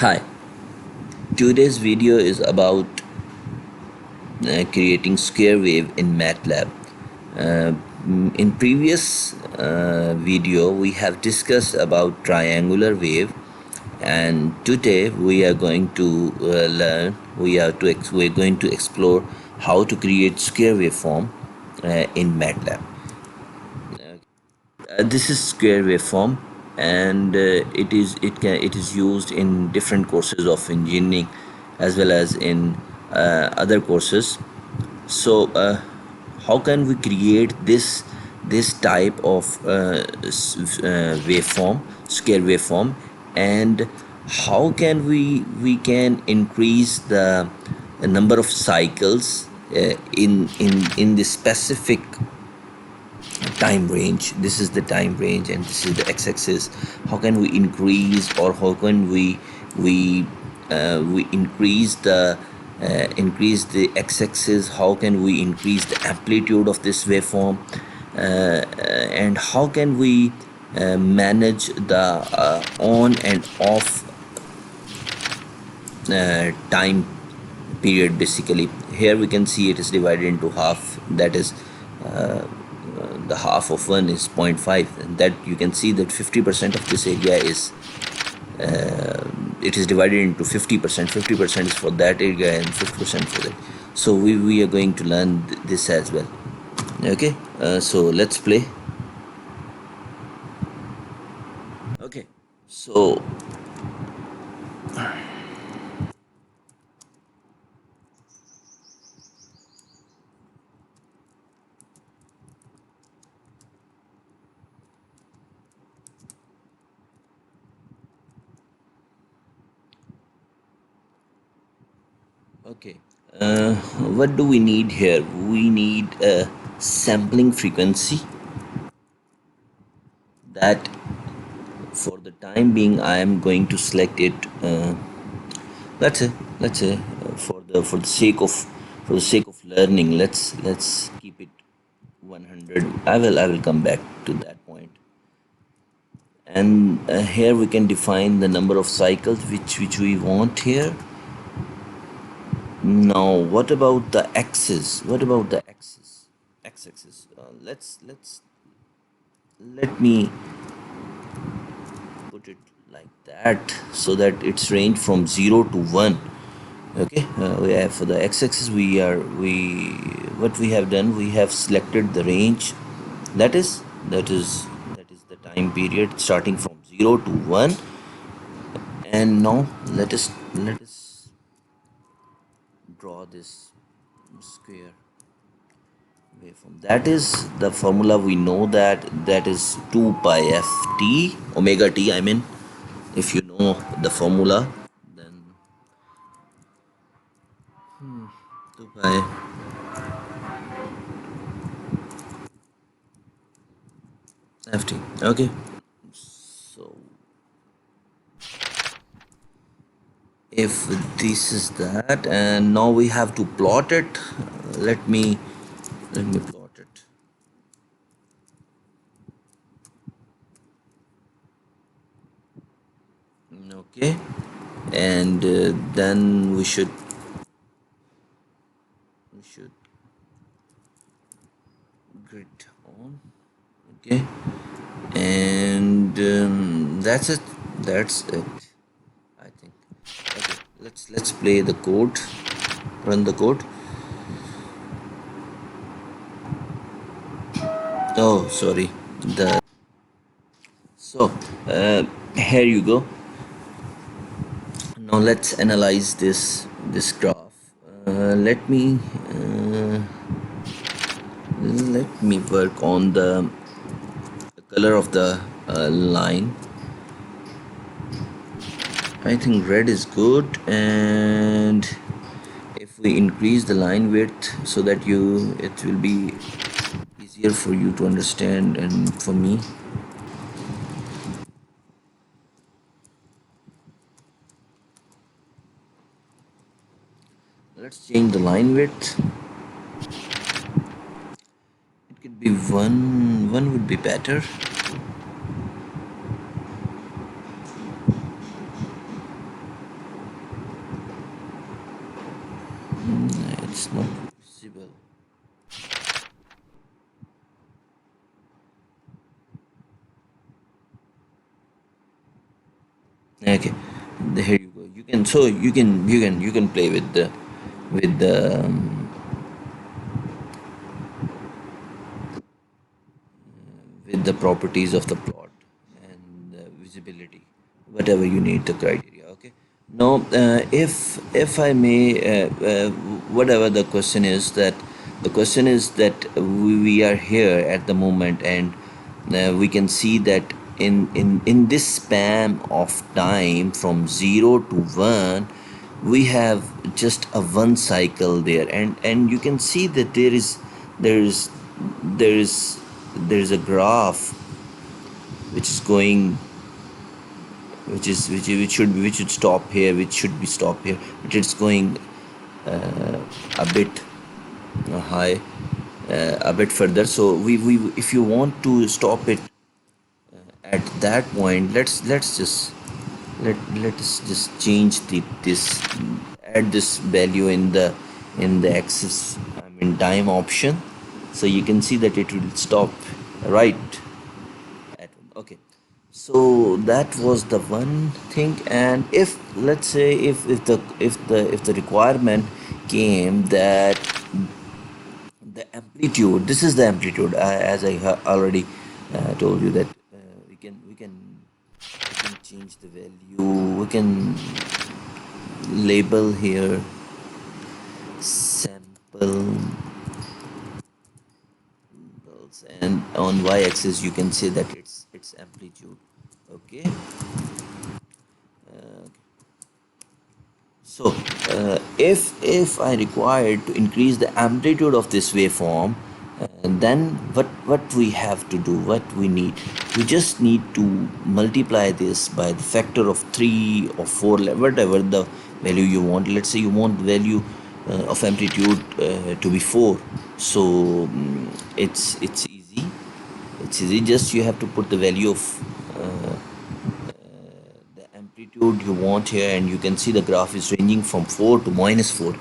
Hi, today's video is about creating square wave in Matlab. Uh, in previous video, we have discussed about triangular wave, and today we are going to learn. We're going to explore how to create square waveform in Matlab. This is square waveform, and it is used in different courses of engineering as well as in other courses. So how can we create this type of waveform, square waveform, and how can we can increase the number of cycles in this specific time range. This is the time range and this is the x-axis. How can we increase, or how can we increase the x-axis? How can we increase the amplitude of this waveform, and how can we manage the on and off time period? Basically, here we can see it is divided into half. That is the half of 1 is 0.5, and that you can see that 50% of this area is it is divided into 50%. 50% is for that area and 50% for that. So we are going to learn this as well. Okay, so let's play. Okay, so okay, what do we need here? We need a sampling frequency that, for the time being, I am going to select it. Let's say for the sake of learning, let's keep it 100. I will come back to that point. And here we can define the number of cycles which we want here. Now, what about the axis? What about the axis? X-axis. Let me put it like that so that it's range from 0 to 1. Okay, we have, for the x-axis, we what we have done, we have selected the range, that is the time period starting from 0 to 1. And now let us draw this square waveform. That is the formula. We know that is 2 pi f t, omega t, I mean. If you know the formula, then 2 pi ft. Okay, so if this is that, and now we have to plot it. Let me plot it. Okay, and then we should grid on. Okay, and that's it. That's it, I think. Okay, let's play the code. Run the code. Oh, sorry. The So here you go. Now let's analyze this graph. Let me work on the color of the line. I think red is good, and if we increase the line width so that it will be easier for you to understand and for me. Let's change the line width. It could be one would be better. Okay, here you go. You can, so you can play with the properties of the plot and visibility, whatever you need the criteria. Okay. Now, if I may, whatever the question is, that the question is that we are here at the moment, and we can see that in this span of time from 0 to 1, we have just a one cycle there, and you can see that there is there is there is a graph which is going, which should stop here, which should be stop here, but it's going a bit high, a bit further. So we if you want to stop it at that point, let's just let us just change this, add this value in the axis, I mean time option, so you can see that it will stop right at one. Okay, so that was the one thing. And if, let's say, if the requirement came that the amplitude, this is the amplitude, as I already told you that we can change the value, we can label here samples, and on y-axis you can say that it's amplitude. Okay. So if I require to increase the amplitude of this waveform, then what we have to do, what we need, we just need to multiply this by the factor of 3 or 4, whatever the value you want. Let's say you want the value of amplitude to be 4. So it's easy, just you have to put the value of the amplitude you want here, and you can see the graph is ranging from 4 to -4.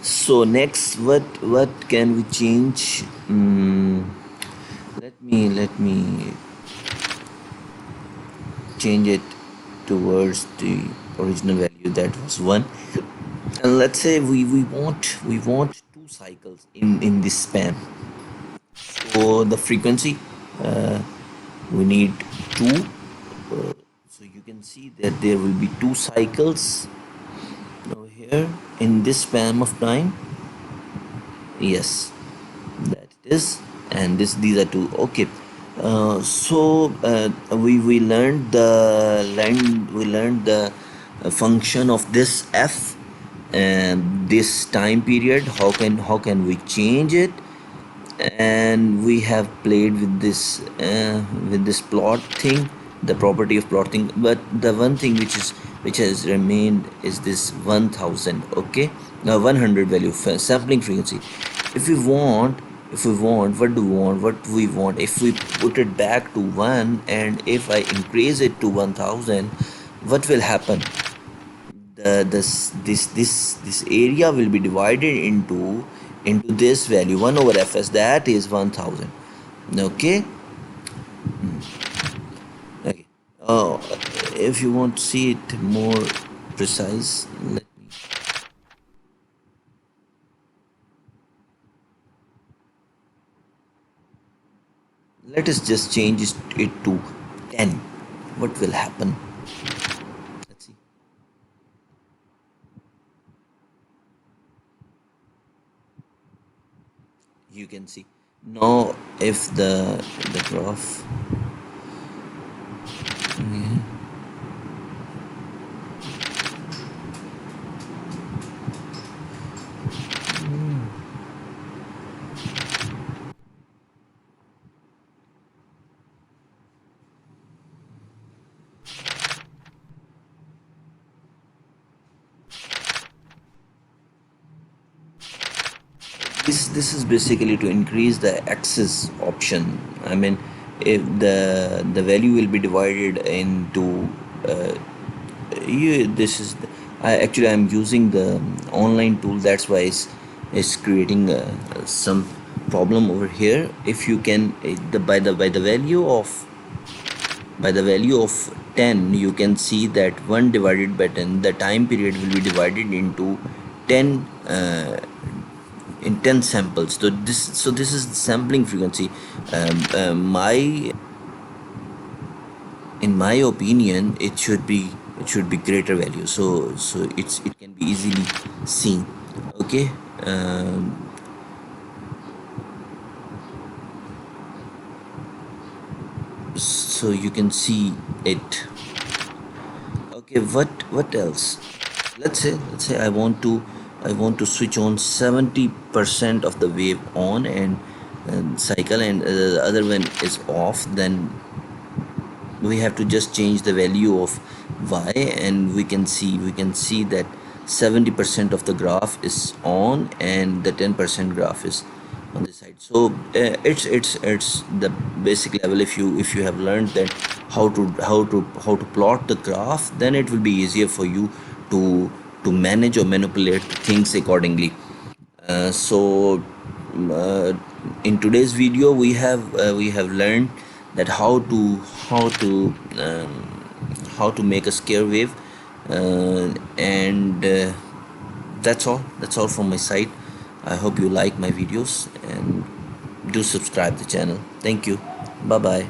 So next, what can we change? Let me change it towards the original value, that was 1. And let's say we want 2 cycles in this span. So the frequency, uh, we need 2. So you can see that there will be 2 cycles over here in this span of time. Yes, that it is. And these are 2. Okay. So we learned the function of this f and this time period. How can we change it? And we have played with this plot thing, the property of plot thing. But the one thing which has remained is this 1000. Okay, now 100 value sampling frequency. If we want, what do we want, if we put it back to 1, and if I increase it to 1000, what will happen? This area will be divided into this value 1 over fs, that is 1000. Okay. Okay. Oh, if you want to see it more precise, let us just change it to 10. What will happen? Let's see. You can see now if the graph. This is basically to increase the axis option. I mean, if the value will be divided into this is I'm using the online tool, that's why it's creating some problem over here. If you can by the value of 10, you can see that 1 divided by 10, the time period will be divided into 10 in 10 samples. So this is the sampling frequency. My In my opinion, it should be greater value, so it can be easily seen. Okay. So you can see it. Okay, what else? Let's say I want to switch on 70% of the wave on, and cycle, and the other one is off. Then we have to just change the value of y, and we can see that 70% of the graph is on, and the 10% graph is on this side. So it's the basic level. If you have learned that how to plot the graph, then it will be easier for you to manage or manipulate things accordingly. So in today's video, we have learned that how to make a scare wave, and that's all from my side. I hope you like my videos, and do subscribe the channel. Thank you. Bye bye.